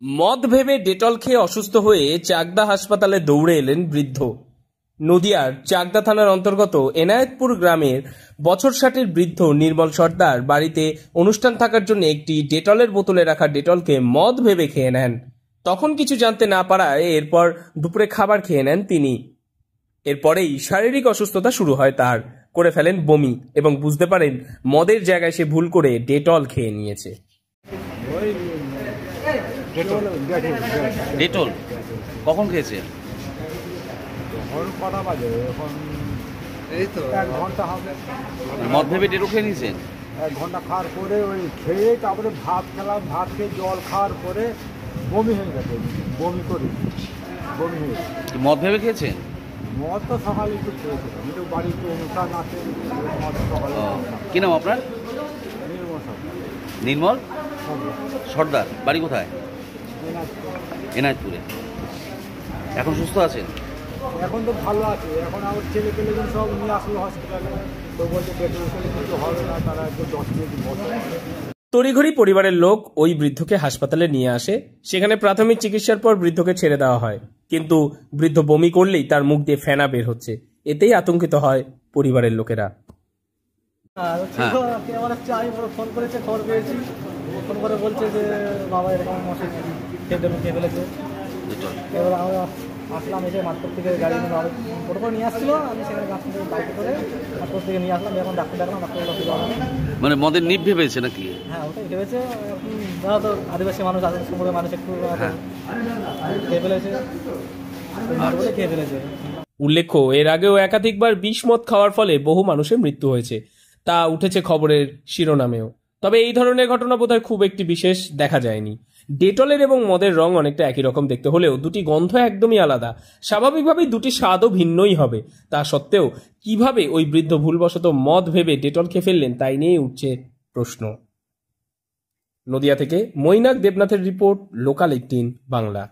মদ ভেবে ডেটল খেয়ে অসুস্থ হয়ে চাকদা হাসপাতালে দৌড়ে এলেন বৃদ্ধ। নদিয়ার চাকদা থানার অন্তর্গত এনায়েতপুর গ্রামের বছর 60-এর বৃদ্ধ নির্মল সর্দার বাড়িতে অনুষ্ঠান থাকার জন্য একটি ডেটলের বোতলে রাখা ডেটলকে মদ ভেবে খেয়ে নেন। তখন কিছু জানতে না পারায় এরপর দুপুরে খাবার খেয়ে নেন তিনি। এরপরেই শারীরিক অসুস্থতা শুরু হয় তার, করে ফেলেন বমি এবং বুঝতে পারেন মদের জায়গায় সে ভুল করে ডেটল খেয়ে নিয়েছে। ডেটল কখন খেয়েছে? মদ ভেবে ডেটল খেয়ে নিয়েছেন? 1 ঘন্টা খাওয়ার পরে ওই খেয়ে তারপরে ভাত খেলাম, ভাত খেয়ে জল খাওয়ার পরে বমি হয়ে গেছে, বমি হয়ে মদ ভেবে খেয়েছেন? মদ তো সকালে একটু খেয়েছিলাম, একটু বাড়িতে অনুষ্ঠান আছে, মদ সকালে। কি নাম আপনার? নির্মল সর্দার। বাড়ি কোথায়? এনায়েতপুরে। এখন সুস্থ আছেন? এখন তো ভালো আছে। এখন আমার ছেলে পেলে সব নিয়ে আসলো হসপিটালে, তো বলছে পেট্রোল কিছু হবে না, তারা একটু 10 মিনিট বসে। তড়িঘড়ি পরিবারের লোক ওই বৃদ্ধকে হাসপাতালে নিয়ে আসে। সেখানে প্রাথমিক চিকিৎসার পর বৃদ্ধকে ছেড়ে দেওয়া হয়, কিন্তু বৃদ্ধ বমি করলেই তার মুখ দিয়ে ফেনা বের হচ্ছে। এতেই আতঙ্কিত হয় পরিবারের লোকেরা। ফোন করেছে, খবর পেয়েছি, ফোন করে বলছে যে বাবা এরকম খেয়ে ফেলেছে। এবার আমরা আসলাম, এসে মাঠপর থেকে গাড়ি টোটো করে নিয়ে আসছিলো, আমি সেখানে গাছ থেকে বাইকে করে মাঠপর থেকে নিয়ে আসলাম। এখন ডাক্তার দেখলাম, ডাক্তার মানে মদের নিপ ভেবেছে নাকি? হ্যাঁ, ওটাই ভেবেছে। যারা তো আদিবাসী মানুষ আছে, সমুদ্রের মানুষ একটু খেয়ে ফেলেছে, খেয়ে ফেলেছে। উল্লেখ্য, এর আগেও একাধিকবার বিষ মদ খাওয়ার ফলে বহু মানুষের মৃত্যু হয়েছে, তা উঠেছে খবরের শিরোনামেও। তবে এই ধরনের ঘটনা বোধহয় খুব একটি বিশেষ দেখা যায়নি। ডেটলের এবং মদের রং অনেকটা একই রকম দেখতে হলেও দুটি গন্ধ একদমই আলাদা। স্বাভাবিকভাবেই দুটি স্বাদও ভিন্নই হবে। তা সত্ত্বেও কিভাবে ওই বৃদ্ধ ভুলবশত মদ ভেবে ডেটল খেয়ে ফেললেন তাই নিয়েই উঠছে প্রশ্ন। নদিয়া থেকে মৈনাক দেবনাথের রিপোর্ট, লোকাল 18 বাংলা।